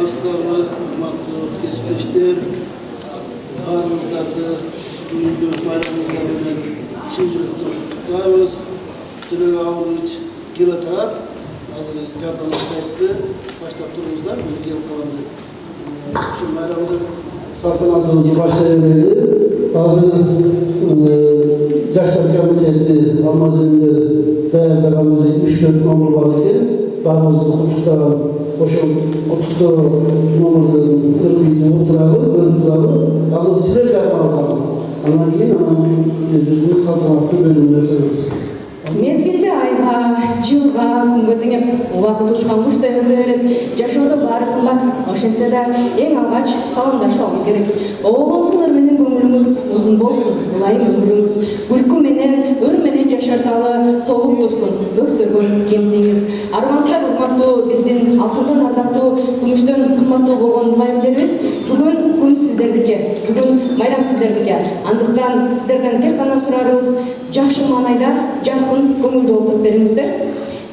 журналистларны, урматтуу кесиптештер, баарыңыздарды бүгүнкү байрамыңыздар менен чын жүрөктөн куттуктайбыз. Төлөбек Абылович келатат. Азыр жардам сайтты баштап турыңуздар, мен келип калам деп. Ушул байрамды салтанатыбызды баштай берели. Азыр Жаштар комитети Алмазендер даярдаган 3-4 номер бар экен. Баарыбызды куттуктаган ошол куттуктоо номердин ыргыйда отурабы, ал силерге арналган. Андан кийин жүзүн салтанаттуу бөлүмүнө өтөбүз. Мезгилде айга, жылга, күнгө теңеп убакыт учкан куштай өтө берет. Жашоодо баары кымбат. Ошентсе да эң алгач саламдашып алуу керек. Оолосуңар менен көңүлүңүз узун болсун, ылайым өмүрүңүз күлкү менен, ыр менен жашарталы толуп турсун. Өксөргөн кемтиңиз. Армансыздар урматтуу биздин алтындан ардактуу, күмүштөн кымбаттуу болгон мугалимдерибиз. Бүгүн күн сиздердики, бүгүн майрам сиздердики. Андыктан сиздерден тек гана сурарыбыз жакшы маанайда жаркын көңүлдүү отуруп бериңиздер.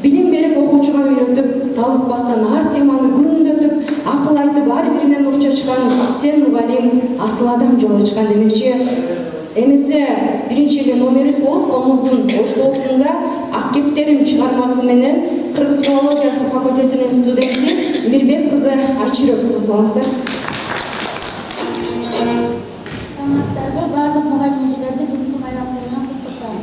Билим берип окуучуга үйрөтүп, талыкпастан ар теманы күндөтүп, акыл айтып ар биринен ур чачкан сен мугалим асыл адам жол ачкан демекчи. Эмесе биринчи эле номерибиз болуп Комуздун оштоосунда Ак кептерим чыгармасы менен кыргыз филологиясы факультетинин студенти Мирбек кызы Айчүрөк тосуп алыңыздар. Саламатсыздарбы, баардык мугалим эжелерди бүгүнкү майрамыңыздар менен куттуктайм.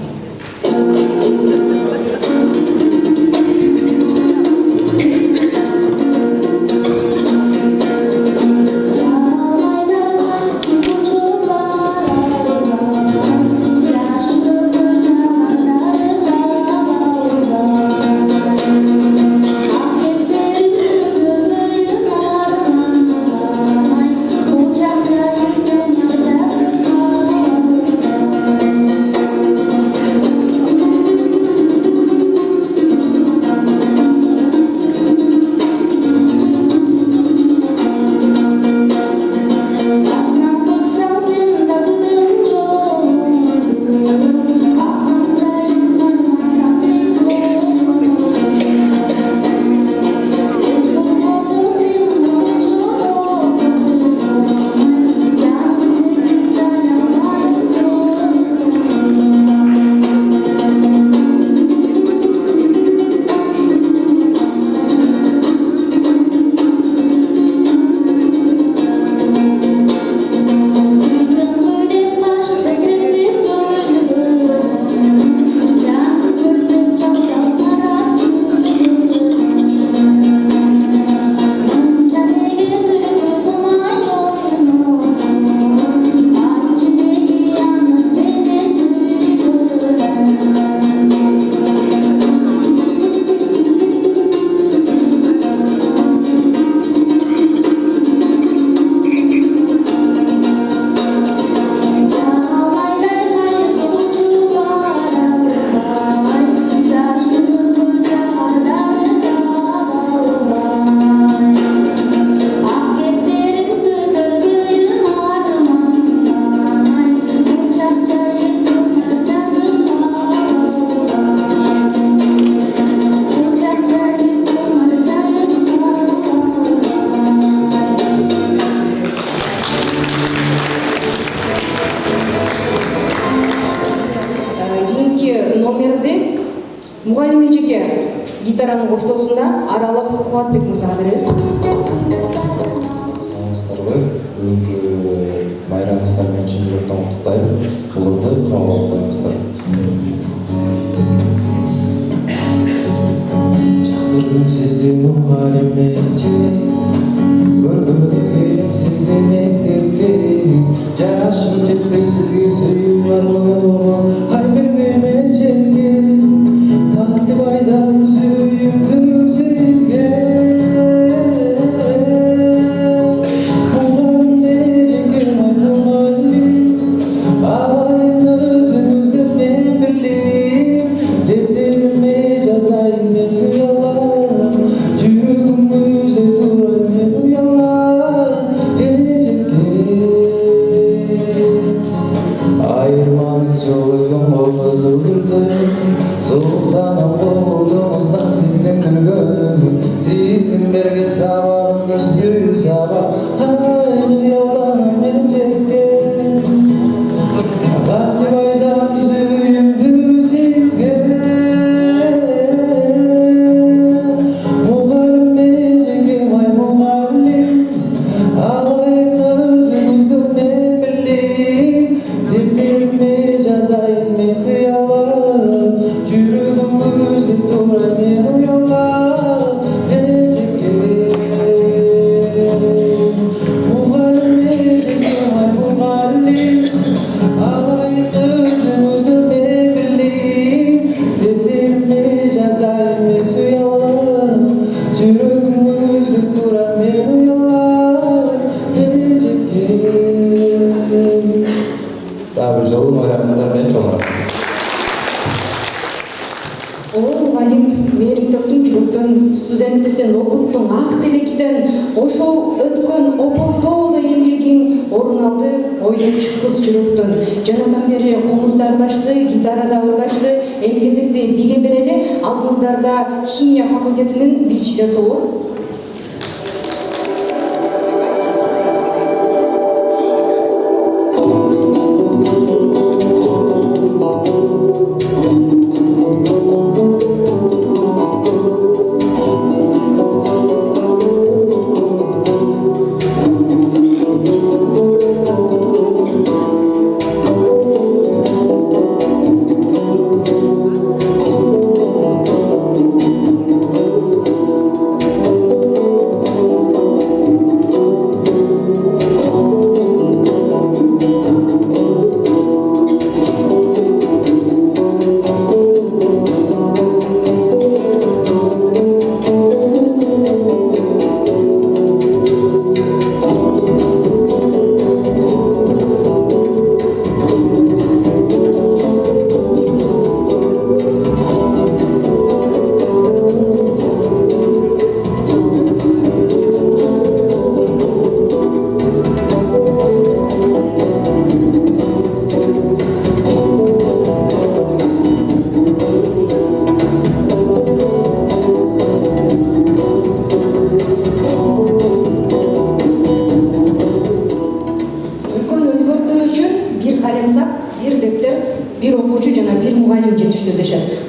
Мугалим эжеге гитаранын оштоосунда Аралов Кубатбек мырзага беребиз. Саламатсыздарбы, бүгүнкү майрамыңыздар менен чын жүрөктөн куттуктайм. Буларды кабыл алып коюңуздар. Чактырдым сизди мугалим эже, көргөнү келем сизди мектепке. Жашым жетпей сизге сүйүү арман, ай бербейм эжемге. Тартып айдам сүйүмдү сизге. көзсіз аба ұялданам ежекке қантип айтам сүйімді сізге мұғалім ежекем ай мұғалім алайын өзіңізді мен білейін дефтеріме жазайын мен сыялап жүрегім өзіп тұра мен ұялап ежекке мұғалім ежекем ай мұғалім алайын өзіңізді мен білейін дефтеріме жазайын мен сыялап жүрегім өзіп тұра мен ұялап ежекке. Тағы бір жолы майрамыздармен жолырақ. О мұғалим, мейірімтіктің жүректен, студенттісін, оқыттың, ақ тілектен, ошол өткөн опотоодо эмгегиң орун алды ойдон чыккыс жүрөктөн. Жанатан бери комуздардашты, гитарада ырдашты, эмгезекти биге берели, алдыңыздарда химия факультетинин бийчилер тобу.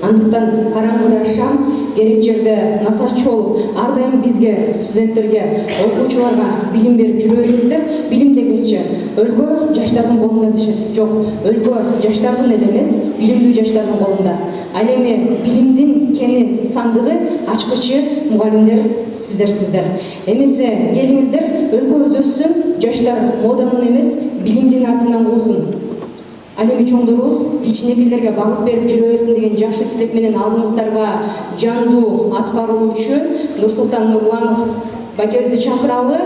Андыктан караңгыда шам керек жерде насачы болуп, ар дайым бизге, студенттерге, окуучуларга билим берип жүрөбүздөр. Билим демекчи, өлкө жаштардын колунда дешет. Жок, өлкө жаштардын эле эмес, билимдүү жаштардын колунда. Ал эми билимдин кени сандыгы ачкычы мугалимдер сиздер. Эмесе келиңиздер, өлкөбүз өссүн, жаштар моданын эмес, билимдин артынан куусун. Ал эми чоңдорубуз кичинекейлерге багыт берип жүрө берсин деген жакшы тилек менен алдыңыздарга жандуу аткаруучу Нурсултан Нурланов бакебизди чакыралы.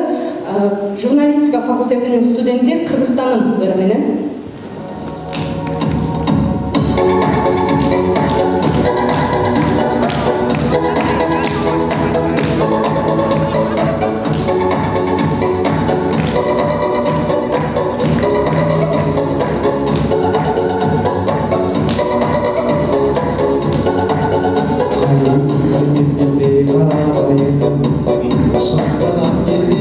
Журналистика факультетинин студенти Кыргызстандын ыры менен. Şapkadan geri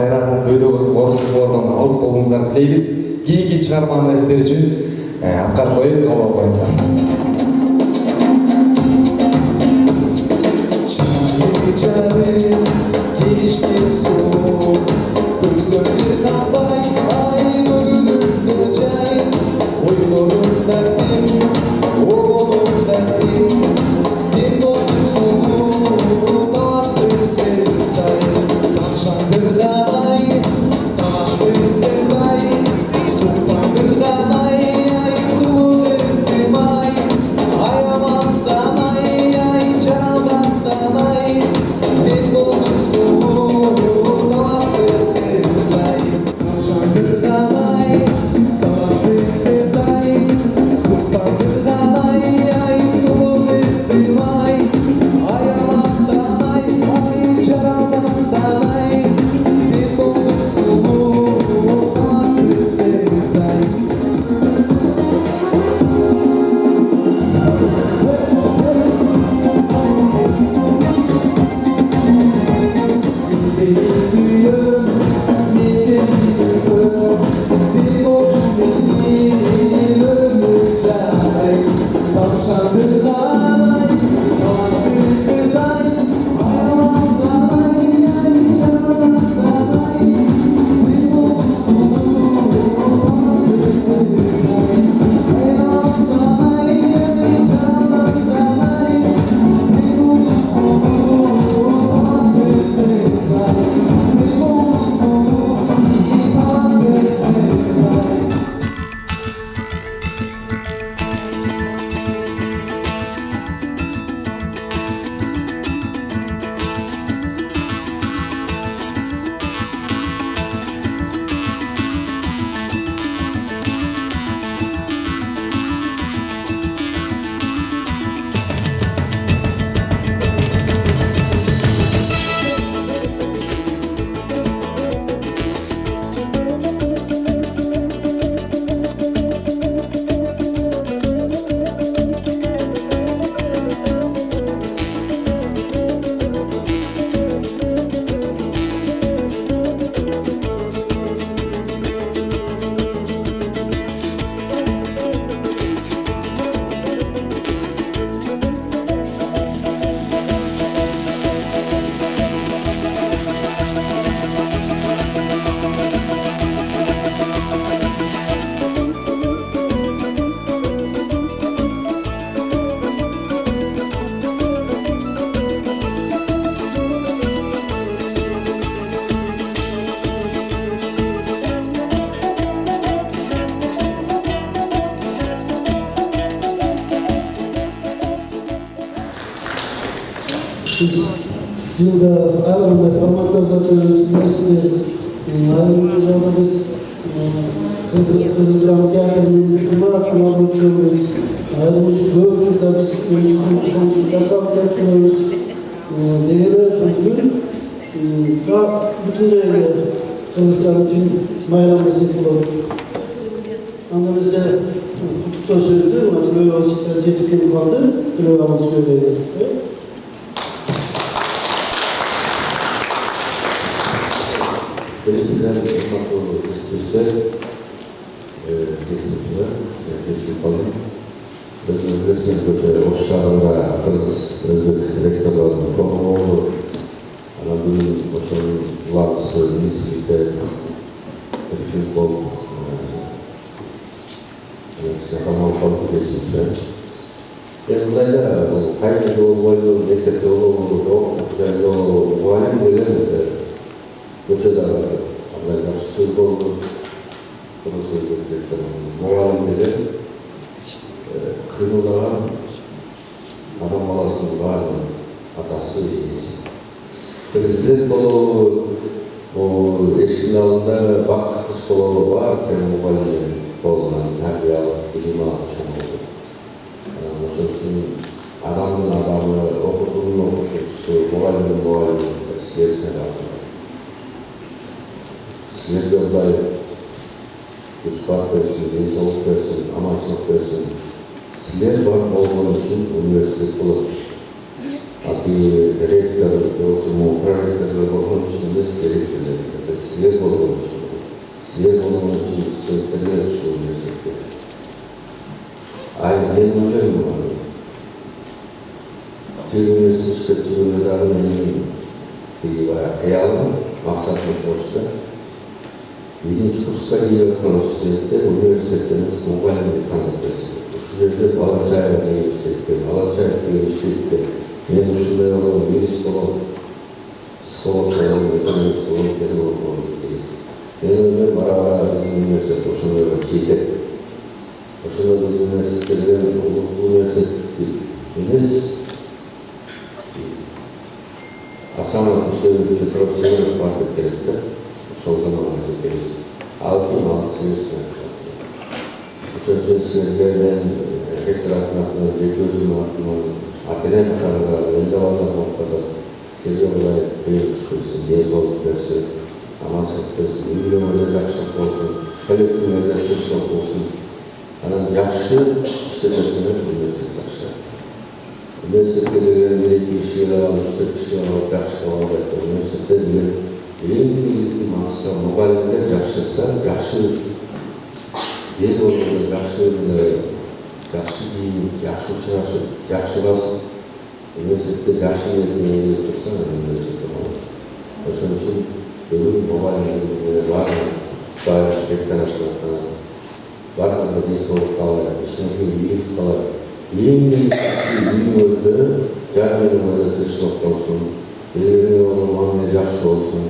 сайрап өйдө басып орустуулардан алыс болуңуздарды тилейбиз. Кийинки чыгарманы сиздер үчүн аткарып коюп кабыл алып коюңуздар. Yılda aralarında formatlarda üniversite ayrımcılarımız Kızılcıran Tiyatro'nun Murat Mahmut'umuz ayrımcı Göğüçü'den tasavvuf yapıyoruz. Değerli bugün bütün değerli Kırgızistan için bayramımız yapılıyor. Anlamızda tutukta söyledi, böyle oluştukları cetikleri kaldı, programımız söyledi. Sizler İstanbul İsviçre kesinlikle geçip kalın. Biz üniversitede o şartlara Kırgız Özbek rektörlerinin konuğu Anadolu Başkanlısı Nisli'de bir kol Şakamal Kalkı kesinlikle. Yani da kaynağı olmalı, mektepte olmalı, yani o muayene bilemedi. Geçede Allah'ın sürgü oldu. Burası muayene kırılan adam balasının var mı? Hatası iyiyiz. Prezident o eşin alında bakış solu var. Benim muayene olan terbiyalı bilime açım oldu. Onun adamın adamı okuduğunun okutusu, muayene siyasete aldı. Sizlerle olay güç fark versin, denizoluk versin, amaçlık versin. Sizler var olmanın için üniversite bulun. Abi rektör, prorektörler bakın için de gereklidir. sizler болған үшін, sizler болған үшін студенттерге ұшу университетке. Мен ойлаймын, университетте жүргендегі менің қиялым, мақсатым осы. Екінші курсқа келіп жатқан студенттер университеттеріміз мұғалімді танытпасы. Осы жерде Баланчаев университетте, Баланчаев университетте мен осындай болған юрист болған, психолог болған, экономист болған, педагог болған керек. Мен ойлаймын, бара-бара біздің университет осындай жетеді. Осындай біздің университеттерден университет емес, Асанов Hüseyin Petrov Semerov partip kerekti. Сол заманға жетеміз. Алтын сіңірсін. Үшінші сіңірге мен ректор атынан, жеке өзім атынан, академ қатарында, енді алған уақытта серге олай қиын күшкілсін, денсаулық берсін, амансыздық берсін, үйдің өзі жақсылық болсын, коллективтің өзі жақсылық болсын. Анан жақсы істемесіне университет жақсы. Университетке деген екі кішіге алып, үш кішіге алып, жақсы алып айтты. Университетте деген ең негізгі мақсаты мұғалімдер жақсырса, жақсы ел болғанда жақсы киім, жақсы ұшырасып, жақсы басып, университетте жақсы ниетімен тұрса, университетте болады. Осының үшін бүгін мұғалімдерге барлық ректоратына барлық денсаулық қалай, ішінде игілік қалай. Ең негізгісі үйіңізді, жағдайыңызда тіршілік болсын, еліңіздің маңызы жақсы болсын.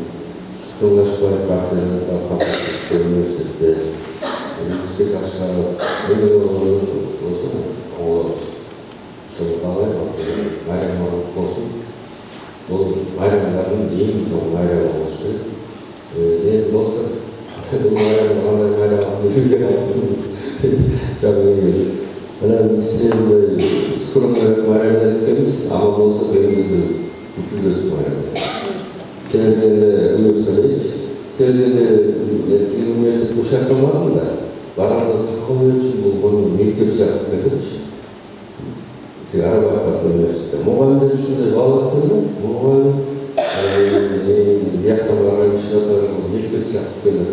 Жолдашпай кафедрада факультетте университетте университет жақсарып, өмір болсын, оңалады. Соны қалай майрам болсын. Бұл майрамдардың ең соң майрам болсын. Негіз болды. Бұл майрам қандай майрам алып сіздер скромный майрамда еткенбіз, аман болса өзімізді бүкіл өтіп майрамда. Сендерде университет, сендерде университет бұл шақырмадым да, барғанда тақау өтші бұл бұның мектеп сияқты бердімші. Арабаққа университет. Мұғалімдер үшін де балаттырды, мұғалім яқтан барған кішілердің мектеп сияқты берді.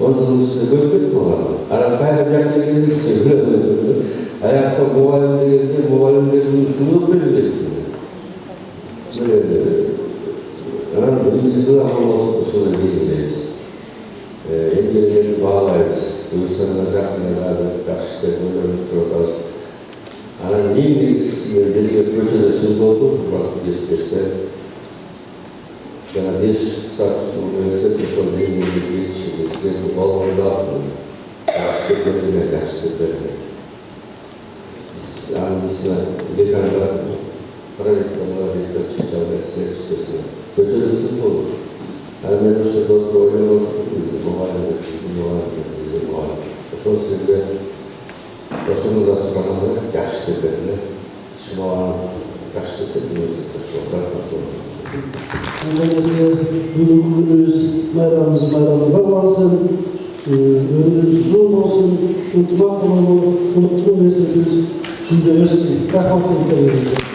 Оның үстіне бөліп оларды. Қайда яқты келгенде кісі аяқта мұғалімдердің үшін бөліп негізі аман болсын ұшына келгендейіз. Емделерді бағалаймыз. Өзсанға жақындады, жақсы өміріміз тұрғыз. Ең негізгісі белгілі көшеде сөз болды, бұлақ ескерсе. Жаңа 5 статус университет, сол ең негізгісі сіздерді балғанда жақсы көрдіме, жақсы көрдіме. Біз аңдысына декандар, проректорлар, ректор чичалдар, сертістесіне. Көшеде сөз болды. Мен осы болды ойлап отырдым, бізді мұғалім. Ошол сіздерге осыны сұрағанда жақсы берді. Шымаған жақсы университетте бүгінгі күніміз майрамға болсын, өміріміз зор болсын, ынтымақ болсын, ұлттық университетіміз күнде өссін. Рахмат.